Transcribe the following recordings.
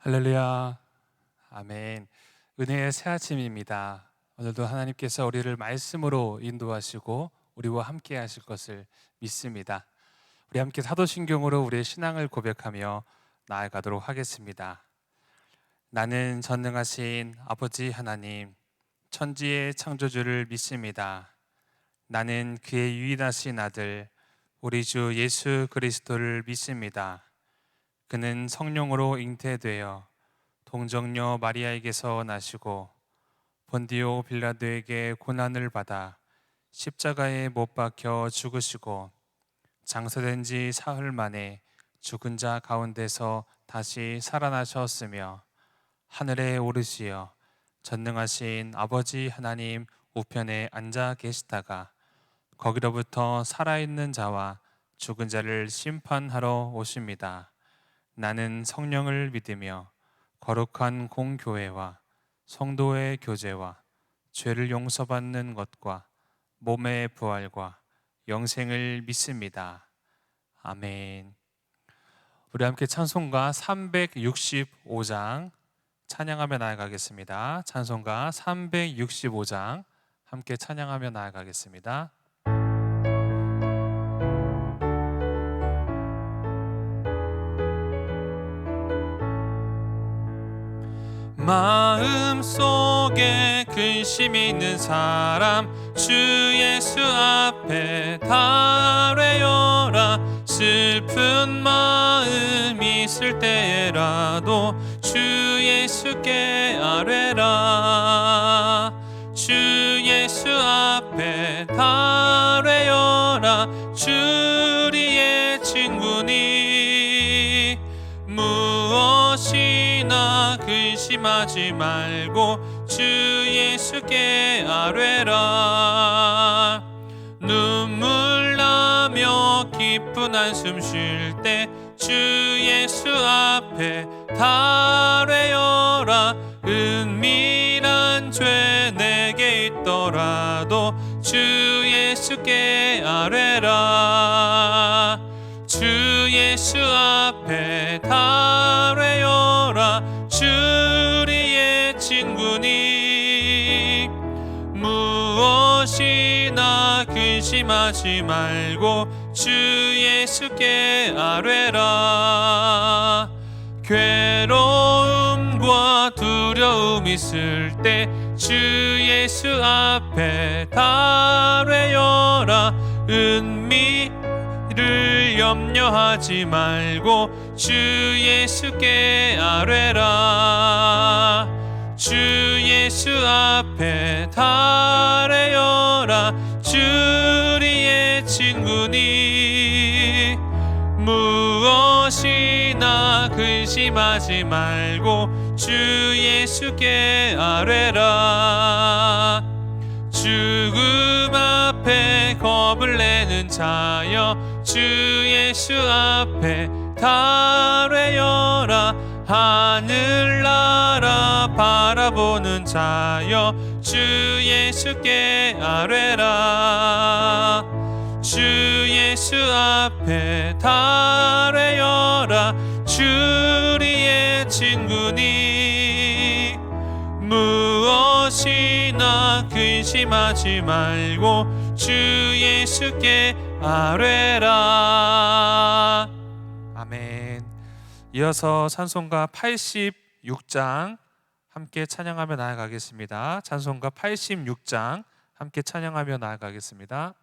할렐루야. 아멘. 은혜의 새 아침입니다. 오늘도 하나님께서 우리를 말씀으로 인도하시고 우리와 함께 하실 것을 믿습니다. 우리 함께 사도신경으로 우리의 신앙을 고백하며 나아가도록 하겠습니다. 나는 전능하신 아버지 하나님, 천지의 창조주를 믿습니다. 나는 그의 유일하신 아들, 우리 주 예수 그리스도를 믿습니다. 그는 성령으로 잉태되어 동정녀 마리아에게서 나시고 본디오 빌라도에게 고난을 받아 십자가에 못 박혀 죽으시고 장사된 지 사흘 만에 죽은 자 가운데서 다시 살아나셨으며 하늘에 오르시어 전능하신 아버지 하나님 우편에 앉아 계시다가 거기로부터 살아있는 자와 죽은 자를 심판하러 오십니다. 나는 성령을 믿으며 거룩한 공교회와 성도의 교제와 죄를 용서받는 것과 몸의 부활과 영생을 믿습니다. 아멘. 우리 함께 찬송가 365장 찬양하며 나아가겠습니다. 찬송가 365장 함께 찬양하며 나아가겠습니다. 마음속에 근심 있는 사람 주 예수 앞에 달래어라. 슬픈 마음 있을 때라도 주 예수께 아뢰라. 주 예수 앞에 달래어라. 주리의 친구니 무엇이나 근심하지 말고 주 예수께 아뢰라. 눈물 나며 깊은 한숨 쉴 때 주 예수 앞에 달래어라. 은밀한 죄 내게 있더라도 주 예수께 아뢰라. 주 예수 앞에 달래어라. 주리의 친구니 무엇이나 근심하지 말고 주 예수께 아뢰라. 괴로움과 두려움 있을 때 주 예수 앞에 달래어라. 은미를 염려하지 말고 주 예수께 아뢰라. 주 예수 앞에 달래어라. 주리의 친구니 무엇이나 근심하지 말고 주 예수께 아뢰라. 죽음 앞에 겁을 내는 자여 주 예수 앞에 달래어라. 하늘나라 바라보는 자여 주 예수께 아뢰라. 주 예수 앞에 달래어라. 주리의 친구니 무엇이나 근심하지 말고 주 예수께 아뢰라. 아멘. 이어서 찬송가 86장 함께 찬양하며 나아가겠습니다. 찬송가 86장 함께 찬양하며 나아가겠습니다.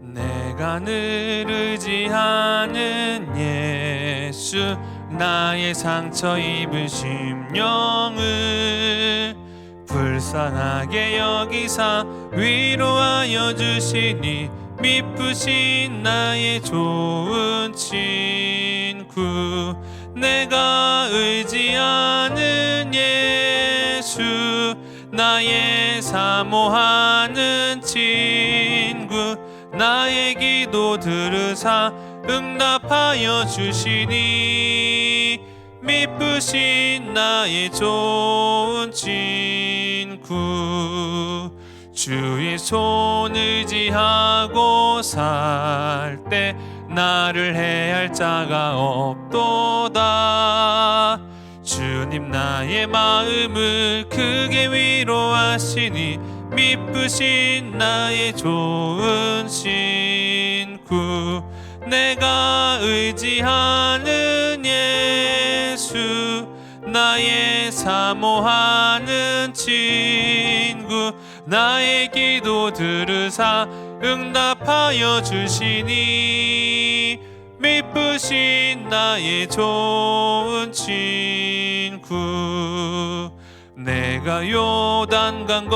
내가 늘 의지하는 예수, 나의 상처 입은 심령을 불쌍하게 여기사 위로하여 주시니 미쁘신 나의 좋은 친구. 내가 의지하는 예수, 나의 사모하는 친구. 나의 기도 들으사 응답하여 주시니 미쁘신 나의 좋은 친구. 구 주의 손 의지하고 살 때 나를 해할 자가 없도다. 주님 나의 마음을 크게 위로하시니 미쁘신 나의 좋은 친구 내가 의지하는 예수 나의 사모하는 친구 나의 기도 들으사 응답하여 주시니 미쁘신 나의 좋은 친구 내가 요단강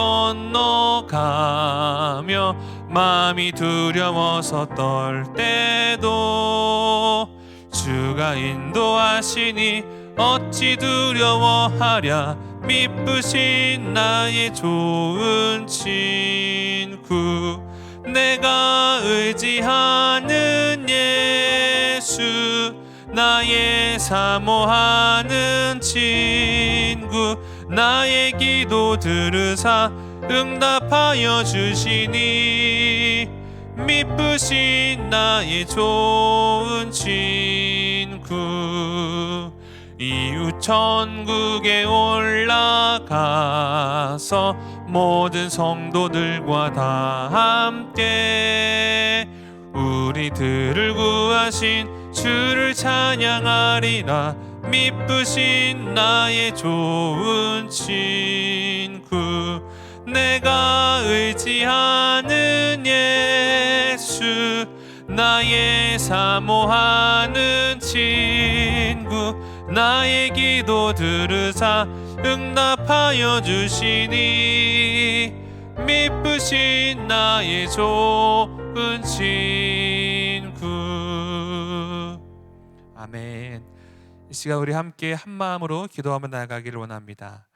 건너가며 마음이 두려워서 떨 때도 주가 인도하시니 어찌 두려워하랴 미쁘신 나의 좋은 친구 내가 의지하는 예수 나의 사모하는 친구 나의 기도 들으사 응답하여 주시니 미쁘신 나의 좋은 친구 이웃 천국에 올라가서 모든 성도들과 다 함께 우리들을 구하신 주를 찬양하리라 미쁘신 나의 좋은 친구 내가 의지하는 예수 나의 사모하는 친구 나의 기도 들으사 응답하여 주시니 미쁘신 나의 좋은 친구. 아멘. 이 시간 우리 함께 한 마음으로 기도하며 나아가기를 원합니다.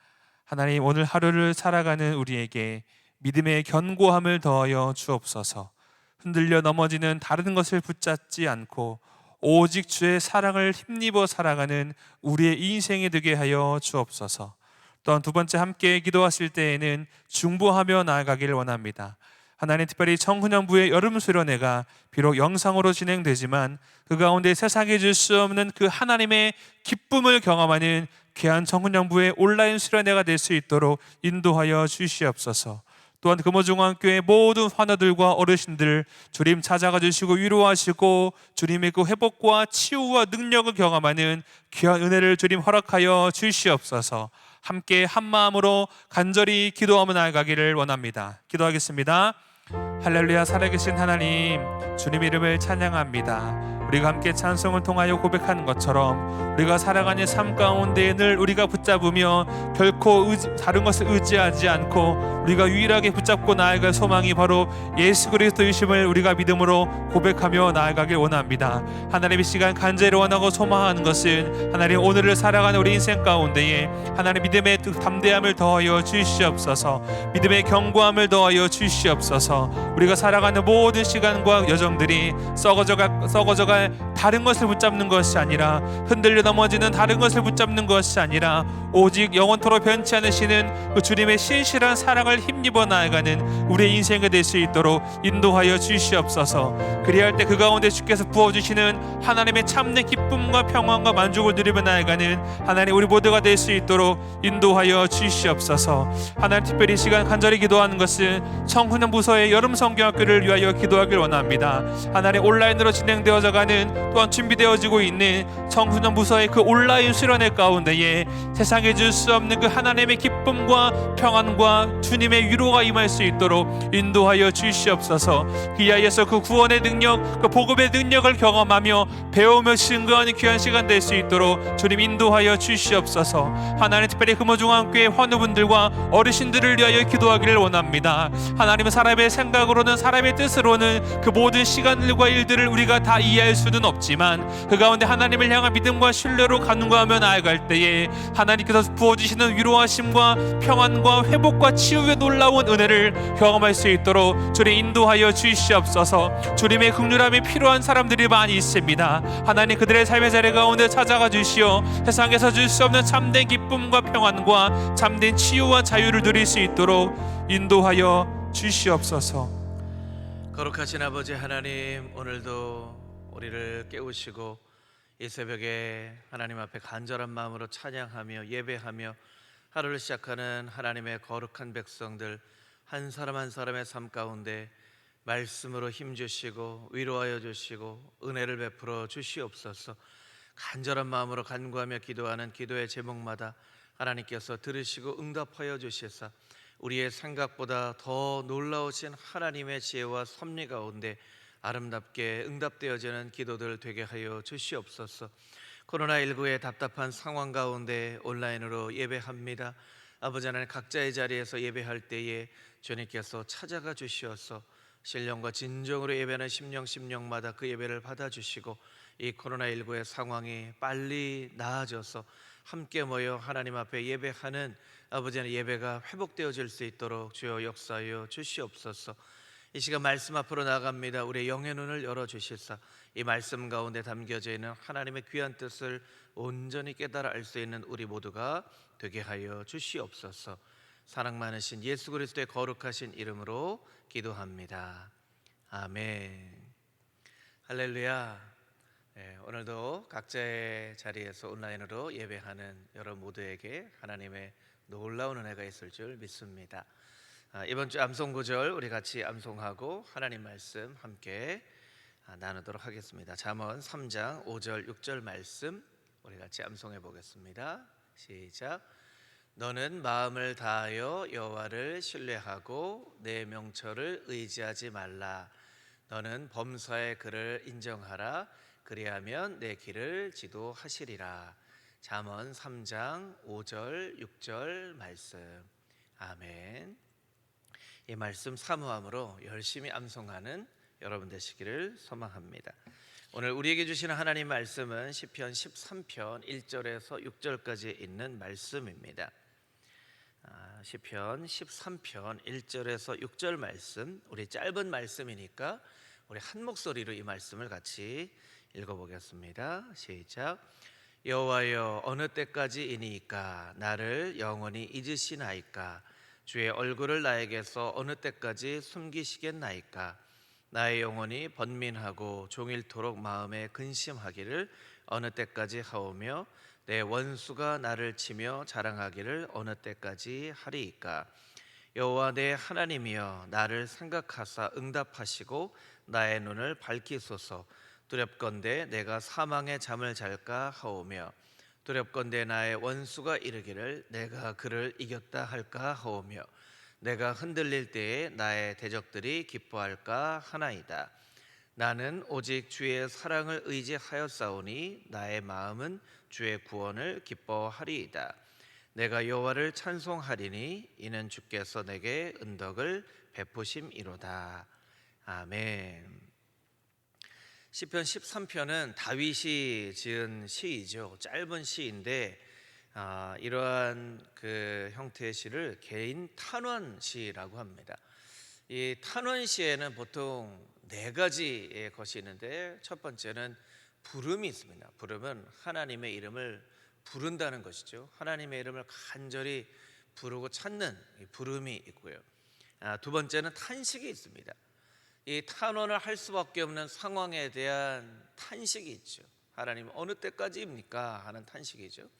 하나님 오늘 하루를 살아가는 우리에게 믿음의 견고함을 더하여 주옵소서. 흔들려 넘어지는 다른 것을 붙잡지 않고 오직 주의 사랑을 힘입어 살아가는 우리의 인생이 되게 하여 주옵소서. 또한 두 번째 함께 기도하실 때에는 중보하며 나아가기를 원합니다. 하나님 특별히 청소년부의 여름 수련회가 비록 영상으로 진행되지만 그 가운데 세상에 줄 수 없는 그 하나님의 기쁨을 경험하는 귀한 청소년부의 온라인 수련회가 될 수 있도록 인도하여 주시옵소서. 또한 금호중앙교회 모든 환우들과 어르신들 주님 찾아가 주시고 위로하시고 주님의 그 회복과 치유와 능력을 경험하는 귀한 은혜를 주님 허락하여 주시옵소서. 함께 한 마음으로 간절히 기도하며 나아가기를 원합니다. 기도하겠습니다. 할렐루야. 살아계신 하나님 주님 이름을 찬양합니다. 우리가 함께 찬송을 통하여 고백하는 것처럼 우리가 살아가는 삶 가운데 늘 우리가 붙잡으며 결코 다른 것을 의지하지 않고 우리가 유일하게 붙잡고 나아갈 소망이 바로 예수 그리스도이심을 우리가 믿음으로 고백하며 나아가길 원합니다. 하나님 이 시간 간절히 원하고 소망하는 것은 하나님 오늘을 살아가는 우리 인생 가운데에 하나님 믿음의 담대함을 더하여 주시옵소서. 믿음의 견고함을 더하여 주시옵소서. 우리가 살아가는 모든 시간과 여정들이 썩어져갈 다른 것을 붙잡는 것이 아니라 흔들려 넘어지는 다른 것을 붙잡는 것이 아니라 오직 영원토록 변치 않으시는 그 주님의 신실한 사랑을 힘입어 나아가는 우리의 인생이 될 수 있도록 인도하여 주시옵소서. 그리할 때 그 가운데 주께서 부어주시는 하나님의 참된 기쁨과 평안과 만족을 누리며 나아가는 하나님 우리 모두가 될 수 있도록 인도하여 주시옵소서. 하나님 특별히 이 시간 간절히 기도하는 것은 청소년 부서의 여름 성경학교를 위하여 기도하길 원합니다. 하나님 온라인으로 진행되어져 가는 또한 준비되어지고 있는 청소년 부서의 그 온라인 수련회 가운데에 세상에 줄 수 없는 그 하나님의 기쁨과 평안과 주님의 위로가 임할 수 있도록 인도하여 주시옵소서. 그 이하에서 그 구원의 능력, 그 복음의 능력을 경험하며 배우며 증거하는 귀한 시간 될 수 있도록 주님 인도하여 주시옵소서. 하나님 특별히 금호중앙교회 환우분들과 어르신들을 위하여 기도하기를 원합니다. 하나님은 사람의 생각으로는 사람의 뜻으로는 그 모든 시간들과 일들을 우리가 다 이해할 수 수는 없지만 그 가운데 하나님을 향한 믿음과 신뢰로 간구하며 나아갈 때에 하나님께서 부어주시는 위로하심과 평안과 회복과 치유의 놀라운 은혜를 경험할 수 있도록 주님 인도하여 주시옵소서. 주님의 긍휼함이 필요한 사람들이 많이 있습니다. 하나님 그들의 삶의 자리 가운데 찾아가 주시어 세상에서 줄 수 없는 참된 기쁨과 평안과 참된 치유와 자유를 누릴 수 있도록 인도하여 주시옵소서. 거룩하신 아버지 하나님, 오늘도 우리를 깨우시고 이 새벽에 하나님 앞에 간절한 마음으로 찬양하며 예배하며 하루를 시작하는 하나님의 거룩한 백성들 한 사람 한 사람의 삶 가운데 말씀으로 힘주시고 위로하여 주시고 은혜를 베풀어 주시옵소서. 간절한 마음으로 간구하며 기도하는 기도의 제목마다 하나님께서 들으시고 응답하여 주시사 우리의 생각보다 더 놀라우신 하나님의 지혜와 섭리 가운데 아름답게 응답되어지는 기도들 되게 하여 주시옵소서. 코로나19의 답답한 상황 가운데 온라인으로 예배합니다. 아버지 하나님, 각자의 자리에서 예배할 때에 주님께서 찾아가 주시어서 신령과 진정으로 예배하는 심령마다 그 예배를 받아주시고 이 코로나19의 상황이 빨리 나아져서 함께 모여 하나님 앞에 예배하는 아버지 하나님 예배가 회복되어질 수 있도록 주여 역사하여 주시옵소서. 이 시간 말씀 앞으로 나갑니다. 우리의 영의 눈을 열어주시사 이 말씀 가운데 담겨져 있는 하나님의 귀한 뜻을 온전히 깨달아 알 수 있는 우리 모두가 되게 하여 주시옵소서. 사랑 많으신 예수 그리스도의 거룩하신 이름으로 기도합니다. 아멘. 할렐루야. 오늘도 각자의 자리에서 온라인으로 예배하는 여러분 모두에게 하나님의 놀라운 은혜가 있을 줄 믿습니다. 이번 주 암송 구절 우리 같이 암송하고 하나님 말씀 함께 나누도록 하겠습니다. 잠언 3장 5절 6절 말씀 우리 같이 암송해 보겠습니다. 시작. 너는 마음을 다하여 여호와를 신뢰하고 내 명철을 의지하지 말라. 너는 범사의 그를 인정하라. 그리하면 내 길을 지도하시리라. 잠언 3장 5절 6절 말씀. 아멘. 이 말씀 사모함으로 열심히 암송하는 여러분 되시기를 소망합니다. 오늘 우리에게 주시는 하나님 말씀은 시편 13편 1절에서 6절까지 있는 말씀입니다. 시편 13편 1절에서 6절 말씀, 우리 짧은 말씀이니까 우리 한 목소리로 이 말씀을 같이 읽어보겠습니다. 시작. 여호와여, 어느 때까지이니까 나를 영원히 잊으시나이까? 주의 얼굴을 나에게서 어느 때까지 숨기시겠나이까? 나의 영혼이 번민하고 종일토록 마음에 근심하기를 어느 때까지 하오며 내 원수가 나를 치며 자랑하기를 어느 때까지 하리이까? 여호와 내 하나님이여, 나를 생각하사 응답하시고 나의 눈을 밝히소서. 두렵건대 내가 사망의 잠을 잘까 하오며 두렵건대 나의 원수가 이르기를 내가 그를 이겼다 할까 하오며 내가 흔들릴 때에 나의 대적들이 기뻐할까 하나이다. 나는 오직 주의 사랑을 의지하였사오니 나의 마음은 주의 구원을 기뻐하리이다. 내가 여호와를 찬송하리니 이는 주께서 내게 은덕을 베푸심이로다. 아멘. 시편 13편은 다윗이 지은 시이죠. 짧은 시인데 이러한 그 형태의 시를 개인 탄원시라고 합니다. 이 탄원시에는 보통 네 가지의 것이 있는데 첫 번째는 부름이 있습니다. 부름은 하나님의 이름을 부른다는 것이죠. 하나님의 이름을 간절히 부르고 찾는 부름이 있고요. 두 번째는 탄식이 있습니다. 이 탄원을 할 수밖에 없는 상황에 대한 탄식이 있죠. 하나님 어느 때까지입니까? 하는 탄식이죠.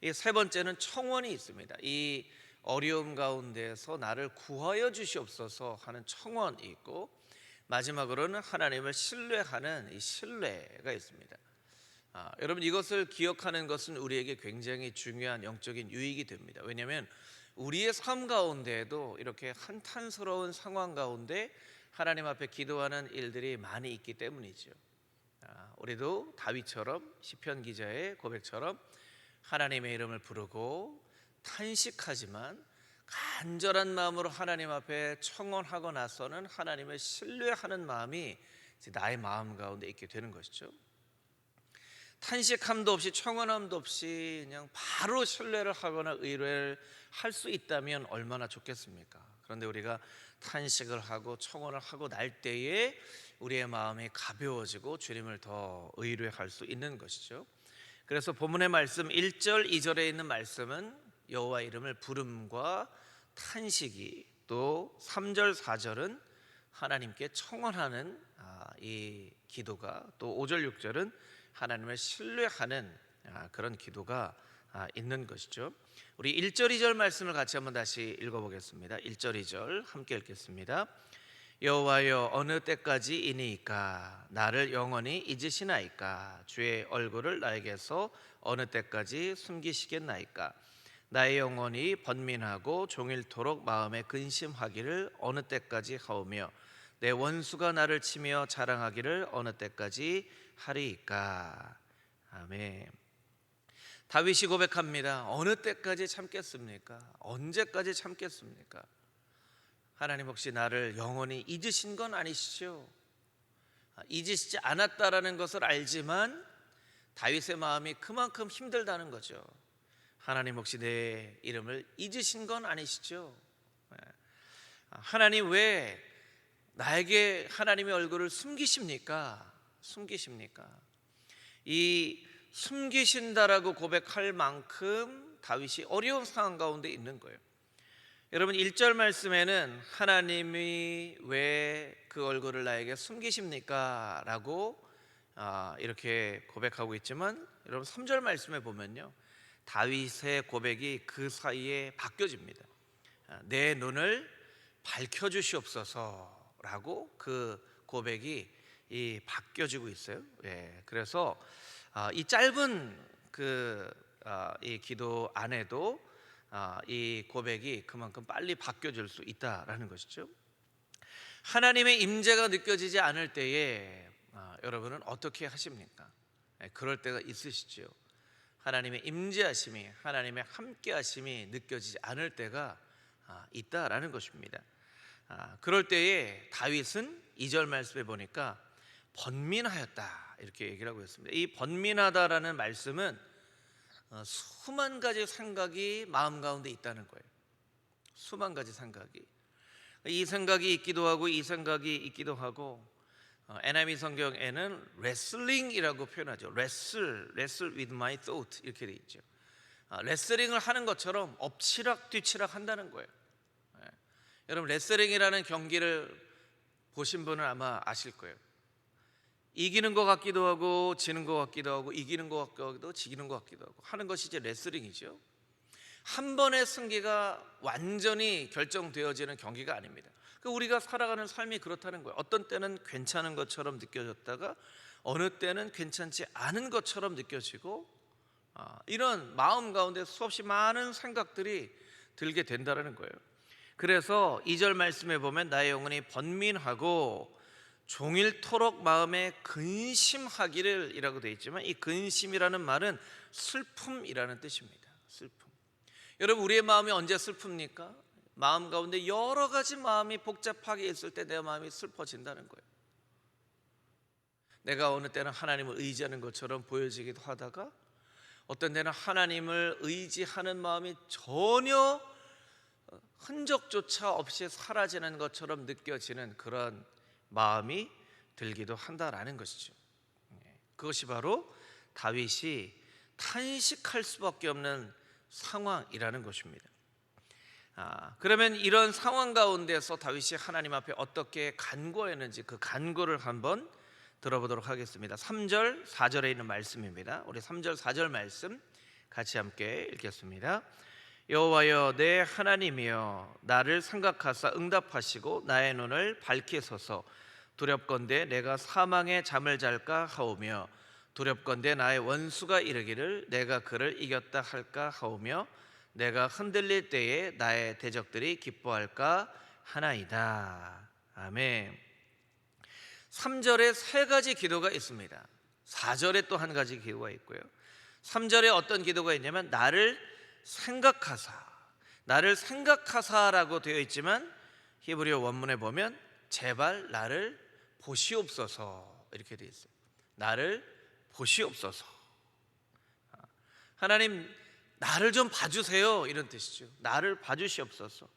이 세 번째는 청원이 있습니다. 이 어려움 가운데서 나를 구하여 주시옵소서 하는 청원이 있고, 마지막으로는 하나님을 신뢰하는 이 신뢰가 있습니다. 여러분, 이것을 기억하는 것은 우리에게 굉장히 중요한 영적인 유익이 됩니다. 왜냐하면 우리의 삶 가운데에도 이렇게 한탄스러운 상황 가운데 하나님 앞에 기도하는 일들이 많이 있기 때문이죠. 우리도 다윗처럼 시편 기자의 고백처럼 하나님의 이름을 부르고 탄식하지만 간절한 마음으로 하나님 앞에 청원하고 나서는 하나님을 신뢰하는 마음이 나의 마음 가운데 있게 되는 것이죠. 탄식함도 없이 청원함도 없이 그냥 바로 신뢰를 하거나 의뢰를 할 수 있다면 얼마나 좋겠습니까? 그런데 우리가 탄식을 하고 청원을 하고 날 때에 우리의 마음이 가벼워지고 주님을 더 의뢰할 수 있는 것이죠. 그래서 본문의 말씀 1절 2절에 있는 말씀은 여호와 이름을 부름과 탄식이, 또 3절 4절은 하나님께 청원하는 이 기도가, 또 5절 6절은 하나님을 신뢰하는 그런 기도가 있는 것이죠. 우리 1절 2절 말씀을 같이 한번 다시 읽어보겠습니다. 1절 2절 함께 읽겠습니다. 여호와여 어느 때까지이니까 나를 영원히 잊으시나이까? 주의 얼굴을 나에게서 어느 때까지 숨기시겠나이까? 나의 영혼이 번민하고 종일토록 마음에 근심하기를 어느 때까지 하오며 내 원수가 나를 치며 자랑하기를 어느 때까지 하리이까? 아멘. 다윗이 고백합니다. 어느 때까지 참겠습니까? 언제까지 참겠습니까? 하나님 혹시 나를 영원히 잊으신 건 아니시죠? 잊으시지 않았다라는 것을 알지만 다윗의 마음이 그만큼 힘들다는 거죠. 하나님 혹시 내 이름을 잊으신 건 아니시죠? 하나님 왜 나에게 하나님의 얼굴을 숨기십니까? 이 숨기신다라고 고백할 만큼 다윗이 어려운 상황 가운데 있는 거예요. 여러분 1절 말씀에는 하나님이 왜 그 얼굴을 나에게 숨기십니까? 라고 이렇게 고백하고 있지만, 여러분 3절 말씀에 보면요, 다윗의 고백이 그 사이에 바뀌어집니다. 내 눈을 밝혀주시옵소서 라고 그 고백이 바뀌어지고 있어요. 그래서 이 짧은 이 기도 안에도 이 고백이 그만큼 빨리 바뀌어질 수 있다라는 것이죠. 하나님의 임재가 느껴지지 않을 때에 여러분은 어떻게 하십니까? 그럴 때가 있으시죠. 하나님의 임재하심이, 하나님의 함께하심이 느껴지지 않을 때가 있다라는 것입니다. 그럴 때에 다윗은 2절 말씀에 보니까 번민하였다 이렇게 얘기를 하고 있습니다. 이 번민하다라는 말씀은 수만 가지 생각이 마음 가운데 있다는 거예요. 수만 가지 생각이, 이 생각이 있기도 하고 이 생각이 있기도 하고, NIV 성경에는 레슬링이라고 표현하죠. wrestle with my thought 이렇게 돼 있죠. 레슬링을 하는 것처럼 엎치락 뒤치락 한다는 거예요. 여러분 레슬링이라는 경기를 보신 분은 아마 아실 거예요. 이기는 것 같기도 하고 지는 것 같기도 하고, 이기는 것 같기도 하고 지기는 것 같기도 하고 하는 것이 이제 레슬링이죠. 한 번의 승기가 완전히 결정되어지는 경기가 아닙니다. 우리가 살아가는 삶이 그렇다는 거예요. 어떤 때는 괜찮은 것처럼 느껴졌다가 어느 때는 괜찮지 않은 것처럼 느껴지고, 이런 마음 가운데 수없이 많은 생각들이 들게 된다는 거예요. 그래서 2절 말씀에 보면 나의 영혼이 번민하고 종일토록 마음에 근심하기를 이라고 되어 있지만, 이 근심이라는 말은 슬픔이라는 뜻입니다. 슬픔. 여러분 우리의 마음이 언제 슬픕니까? 마음 가운데 여러 가지 마음이 복잡하게 있을 때 내 마음이 슬퍼진다는 거예요. 내가 어느 때는 하나님을 의지하는 것처럼 보여지기도 하다가 어떤 때는 하나님을 의지하는 마음이 전혀 흔적조차 없이 사라지는 것처럼 느껴지는 그런 마음이 들기도 한다라는 것이죠. 그것이 바로 다윗이 탄식할 수밖에 없는 상황이라는 것입니다. 그러면 이런 상황 가운데서 다윗이 하나님 앞에 어떻게 간구했는지 그 간구를 한번 들어보도록 하겠습니다. 3절 4절에 있는 말씀입니다. 우리 3절 4절 말씀 같이 함께 읽겠습니다. 여호와여 내 하나님이여 나를 생각하사 응답하시고 나의 눈을 밝히소서. 두렵건대 내가 사망의 잠을 잘까 하오며 두렵건대 나의 원수가 이르기를 내가 그를 이겼다 할까 하오며 내가 흔들릴 때에 나의 대적들이 기뻐할까 하나이다. 아멘. 3절에 세 가지 기도가 있습니다. 4절에 또 한 가지 기도가 있고요. 3절에 어떤 기도가 있냐면 나를 생각하사라고 되어 있지만 히브리어 원문에 보면 제발 나를 보시옵소서 이렇게 되어 있어요. 나를 보시옵소서. 하나님 나를 좀 봐주세요, 이런 뜻이죠. 나를 봐주시옵소서.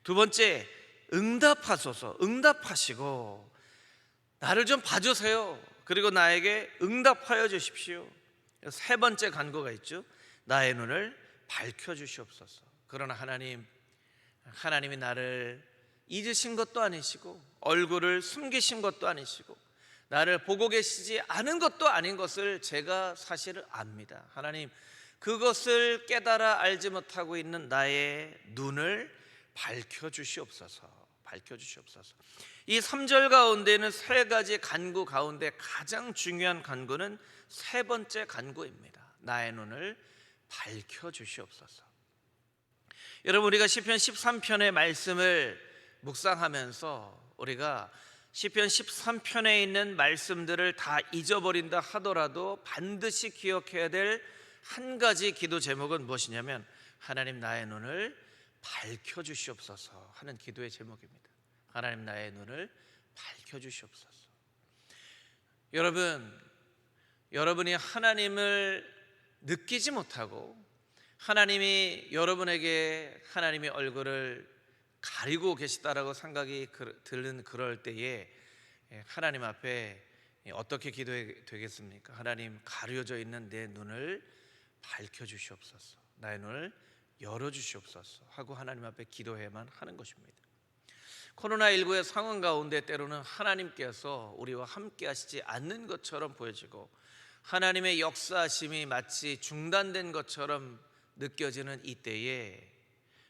두 번째, 응답하소서. 응답하시고 나를 좀 봐주세요. 그리고 나에게 응답하여 주십시오. 세 번째 간구가 있죠. 나의 눈을 밝혀주시옵소서. 그러나 하나님이 나를 잊으신 것도 아니시고 얼굴을 숨기신 것도 아니시고 나를 보고 계시지 않은 것도 아닌 것을 제가 사실을 압니다. 하나님, 그것을 깨달아 알지 못하고 있는 나의 눈을 밝혀주시옵소서. 밝혀주시옵소서. 이 3절 가운데는 세 가지 간구 가운데 가장 중요한 간구는 세 번째 간구입니다. 나의 눈을 밝혀주시옵소서. 여러분, 우리가 시편 13편의 말씀을 묵상하면서 우리가 시편 13편에 있는 말씀들을 다 잊어버린다 하더라도 반드시 기억해야 될 한 가지 기도 제목은 무엇이냐면 하나님 나의 눈을 밝혀주시옵소서 하는 기도의 제목입니다. 하나님 나의 눈을 밝혀주시옵소서. 여러분이 하나님을 느끼지 못하고 하나님이 여러분에게 하나님의 얼굴을 가리고 계시다라고 생각이 드는 그럴 때에 하나님 앞에 어떻게 기도해야 되겠습니까? 하나님, 가려져 있는 내 눈을 밝혀주시옵소서, 나의 눈을 열어주시옵소서 하고 하나님 앞에 기도해야만 하는 것입니다. 코로나19의 상황 가운데 때로는 하나님께서 우리와 함께 하시지 않는 것처럼 보여지고 하나님의 역사하심이 마치 중단된 것처럼 느껴지는 이때에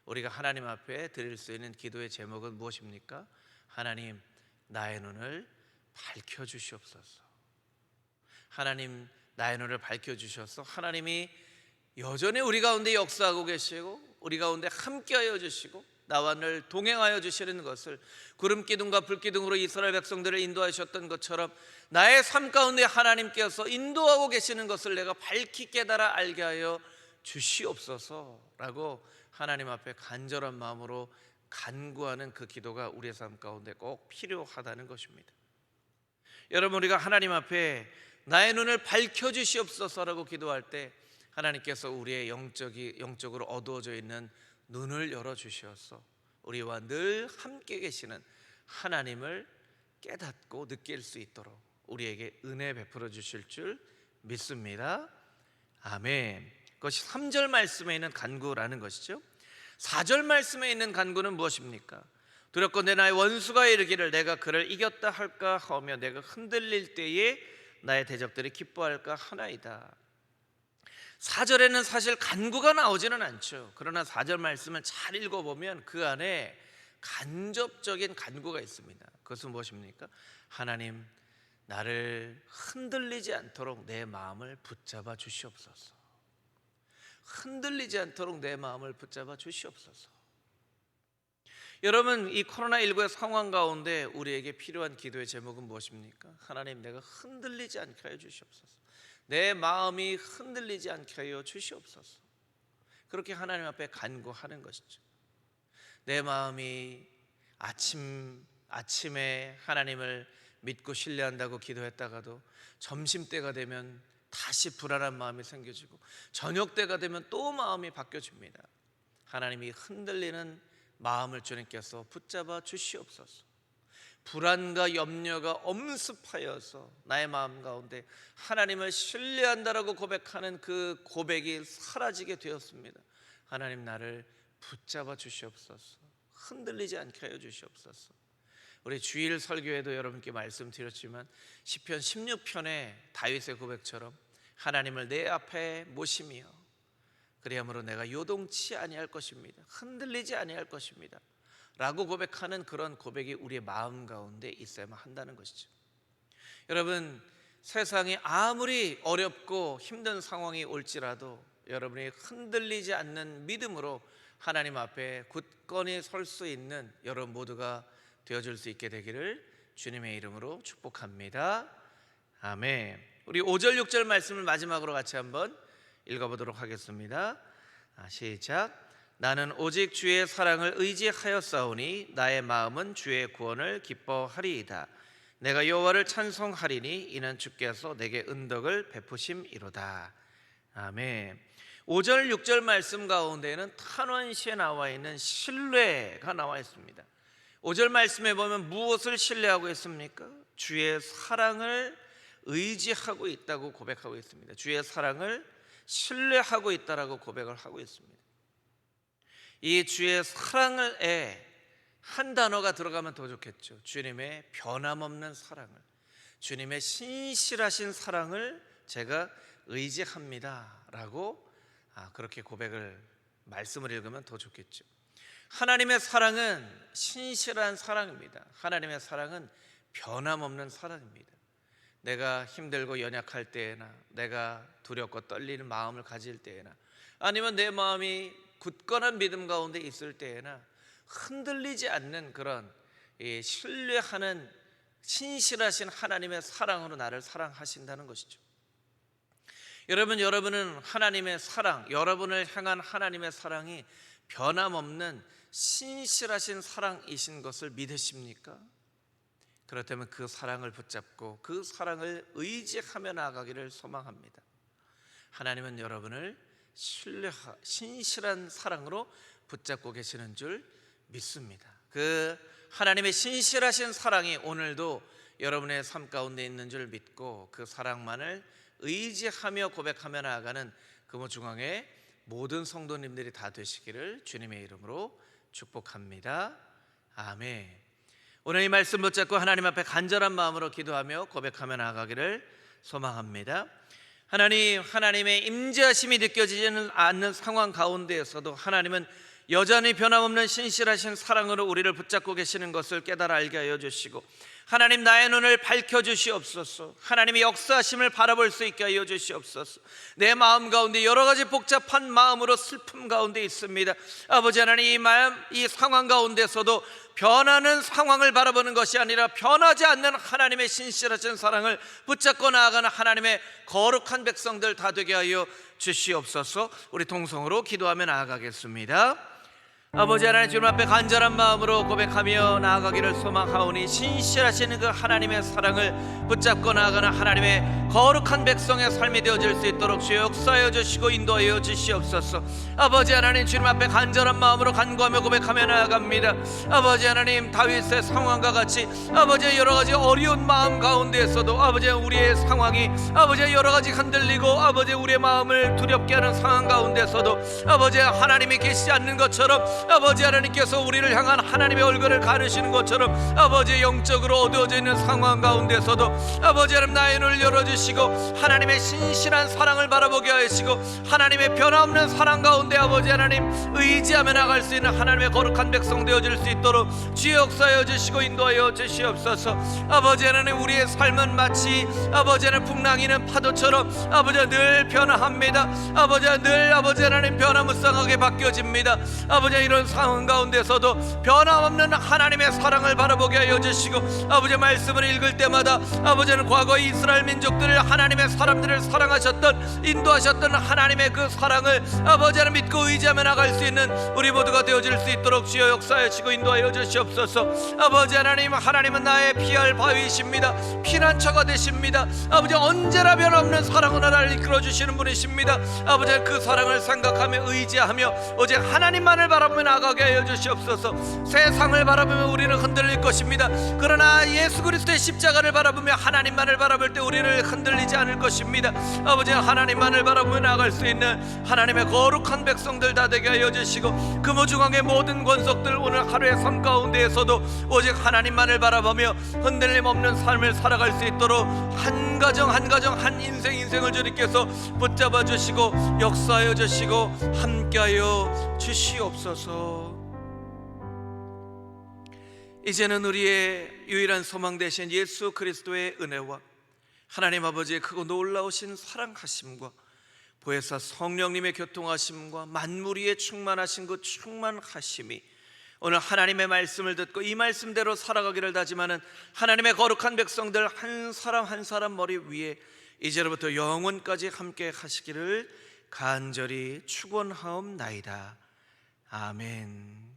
우리가 하나님 앞에 드릴 수 있는 기도의 제목은 무엇입니까? 하나님, 나의 눈을 밝혀주시옵소서. 하나님, 나의 눈을 밝혀주셔서 하나님이 여전히 우리 가운데 역사하고 계시고 우리 가운데 함께하여 주시고 나와 늘 동행하여 주시는 것을 구름기둥과 불기둥으로 이스라엘 백성들을 인도하셨던 것처럼 나의 삶 가운데 하나님께서 인도하고 계시는 것을 내가 밝히 깨달아 알게 하여 주시옵소서라고 하나님 앞에 간절한 마음으로 간구하는 그 기도가 우리의 삶 가운데 꼭 필요하다는 것입니다. 여러분, 우리가 하나님 앞에 나의 눈을 밝혀주시옵소서라고 기도할 때 하나님께서 우리의 영적으로 어두워져 있는 눈을 열어주셔서 우리와 늘 함께 계시는 하나님을 깨닫고 느낄 수 있도록 우리에게 은혜 베풀어 주실 줄 믿습니다. 아멘. 그것이 3절 말씀에 있는 간구라는 것이죠. 4절 말씀에 있는 간구는 무엇입니까? 두렵건대 나의 원수가 이르기를 내가 그를 이겼다 할까 하며 내가 흔들릴 때에 나의 대적들이 기뻐할까 하나이다. 4절에는 사실 간구가 나오지는 않죠. 그러나 4절 말씀을 잘 읽어보면 그 안에 간접적인 간구가 있습니다. 그것은 무엇입니까? 하나님, 나를 흔들리지 않도록 내 마음을 붙잡아 주시옵소서. 흔들리지 않도록 내 마음을 붙잡아 주시옵소서. 여러분, 이 코로나19의 상황 가운데 우리에게 필요한 기도의 제목은 무엇입니까? 하나님, 내가 흔들리지 않게 하여 주시옵소서. 내 마음이 흔들리지 않게 하여 주시옵소서. 그렇게 하나님 앞에 간구하는 것이죠. 내 마음이 아침에 하나님을 믿고 신뢰한다고 기도했다가도 점심때가 되면 다시 불안한 마음이 생겨지고 저녁때가 되면 또 마음이 바뀌어집니다. 하나님이 흔들리는 마음을 주님께서 붙잡아 주시옵소서. 불안과 염려가 엄습하여서 나의 마음 가운데 하나님을 신뢰한다라고 고백하는 그 고백이 사라지게 되었습니다. 하나님, 나를 붙잡아 주시옵소서. 흔들리지 않게 하여 주시옵소서. 우리 주일 설교에도 여러분께 말씀드렸지만 시편 16편의 다윗의 고백처럼 하나님을 내 앞에 모시며 그리함으로 내가 요동치 아니할 것입니다. 흔들리지 아니할 것입니다 라고 고백하는 그런 고백이 우리의 마음 가운데 있어야만 한다는 것이죠. 여러분, 세상이 아무리 어렵고 힘든 상황이 올지라도 여러분이 흔들리지 않는 믿음으로 하나님 앞에 굳건히 설 수 있는 여러분 모두가 되어줄 수 있게 되기를 주님의 이름으로 축복합니다. 아멘. 우리 5절 6절 말씀을 마지막으로 같이 한번 읽어보도록 하겠습니다. 시작. 나는 오직 주의 사랑을 의지하였사오니 나의 마음은 주의 구원을 기뻐하리이다. 내가 여호와를 찬송하리니 이는 주께서 내게 은덕을 베푸심이로다. 아멘. 5절 6절 말씀 가운데에는 탄원시에 나와 있는 신뢰가 나와 있습니다. 5절 말씀에 보면 무엇을 신뢰하고 있습니까? 주의 사랑을 의지하고 있다고 고백하고 있습니다. 주의 사랑을 신뢰하고 있다라고 고백을 하고 있습니다. 이 주의 사랑을에 한 단어가 들어가면 더 좋겠죠. 주님의 변함없는 사랑을, 주님의 신실하신 사랑을 제가 의지합니다 라고 그렇게 고백을, 말씀을 읽으면 더 좋겠죠. 하나님의 사랑은 신실한 사랑입니다. 하나님의 사랑은 변함없는 사랑입니다. 내가 힘들고 연약할 때에나, 내가 두렵고 떨리는 마음을 가질 때에나, 아니면 내 마음이 굳건한 믿음 가운데 있을 때에나 흔들리지 않는 그런 신뢰하는 신실하신 하나님의 사랑으로 나를 사랑하신다는 것이죠. 여러분은 하나님의 사랑, 여러분을 향한 하나님의 사랑이 변함없는 신실하신 사랑이신 것을 믿으십니까? 그렇다면 그 사랑을 붙잡고 그 사랑을 의지하며 나아가기를 소망합니다. 하나님은 여러분을 신실한 사랑으로 붙잡고 계시는 줄 믿습니다. 그 하나님의 신실하신 사랑이 오늘도 여러분의 삶 가운데 있는 줄 믿고 그 사랑만을 의지하며 고백하며 나아가는 금호중앙의 모든 성도님들이 다 되시기를 주님의 이름으로 축복합니다. 아멘. 오늘 이 말씀 붙잡고 하나님 앞에 간절한 마음으로 기도하며 고백하며 나아가기를 소망합니다. 하나님, 하나님의 임재하심이 느껴지지는 않는 상황 가운데에서도 하나님은 여전히 변함없는 신실하신 사랑으로 우리를 붙잡고 계시는 것을 깨달아 알게 하여 주시고, 하나님 나의 눈을 밝혀주시옵소서. 하나님의 역사하심을 바라볼 수 있게 하여 주시옵소서. 내 마음 가운데 여러 가지 복잡한 마음으로 슬픔 가운데 있습니다. 아버지 하나님, 이 상황 가운데서도 변하는 상황을 바라보는 것이 아니라 변하지 않는 하나님의 신실하신 사랑을 붙잡고 나아가는 하나님의 거룩한 백성들 다 되게 하여 주시옵소서. 우리 통성으로 기도하며 나아가겠습니다. 아버지 하나님, 주님 앞에 간절한 마음으로 고백하며 나아가기를 소망하오니 신실하신 그 하나님의 사랑을 붙잡고 나아가는 하나님의 거룩한 백성의 삶이 되어질 수 있도록 주여 역사하여 주시고 인도하여 주시옵소서. 아버지 하나님, 주님 앞에 간절한 마음으로 간구하며 고백하며 나아갑니다. 아버지 하나님, 다윗의 상황과 같이 아버지 여러 가지 어려운 마음 가운데에서도 아버지 우리의 상황이 아버지 여러 가지 흔들리고 아버지 우리의 마음을 두렵게 하는 상황 가운데서도 아버지 하나님이 계시지 않는 것처럼, 아버지 하나님께서 우리를 향한 하나님의 얼굴을 가르시는 것처럼 아버지 영적으로 어두워져 있는 상황 가운데서도 아버지 하나님 나의 눈을 열어주시고 하나님의 신실한 사랑을 바라보게 하시고 하나님의 변함없는 사랑 가운데 아버지 하나님 의지하며 나갈 수 있는 하나님의 거룩한 백성 되어질 수 있도록 주의 역사하여 주시고 인도하여 주시옵소서. 아버지 하나님, 우리의 삶은 마치 아버지 하나님 풍랑이는 파도처럼 아버지 늘 변화합니다. 아버지 늘 아버지 하나님 변화무쌍하게 바뀌어집니다. 아버지 이런 상황 가운데서도 변함없는 하나님의 사랑을 바라보게 하여 주시고 아버지 말씀을 읽을 때마다 아버지는 과거 이스라엘 민족들을 하나님의 사람들을 사랑하셨던 인도하셨던 하나님의 그 사랑을 아버지를 믿고 의지하며 나갈 수 있는 우리 모두가 되어질 수 있도록 주여 역사하시고 인도하여 주시옵소서. 아버지 하나님, 하나님은 나의 피할 바위이십니다. 피난처가 되십니다. 아버지 언제나 변함없는 사랑으로 나를 이끌어 주시는 분이십니다. 아버지 그 사랑을 생각하며 의지하며 오직 하나님만을 바라보며 나아가게 하여 주시옵소서. 세상을 바라보며 우리는 흔들릴 것입니다. 그러나 예수 그리스도의 십자가를 바라보며 하나님만을 바라볼 때 우리를 흔들리지 않을 것입니다. 아버지 하나님만을 바라보며 나아갈 수 있는 하나님의 거룩한 백성들 다 되게 하여 주시고 금호중앙의 모든 권속들 오늘 하루의 삶 가운데에서도 오직 하나님만을 바라보며 흔들림 없는 삶을 살아갈 수 있도록 한 가정 한 가정 한 인생을 주님께서 붙잡아 주시고 역사하여 주시고 함께하여 주시옵소서. 이제는 우리의 유일한 소망 되신 예수 그리스도의 은혜와 하나님 아버지의 크고 놀라우신 사랑하심과 보혜사 성령님의 교통하심과 만물 위에 충만하신 그 충만하심이 오늘 하나님의 말씀을 듣고 이 말씀대로 살아가기를 다짐하는 하나님의 거룩한 백성들 한 사람 한 사람 머리 위에 이제로부터 영원까지 함께 하시기를 간절히 축원하옵나이다. 아멘.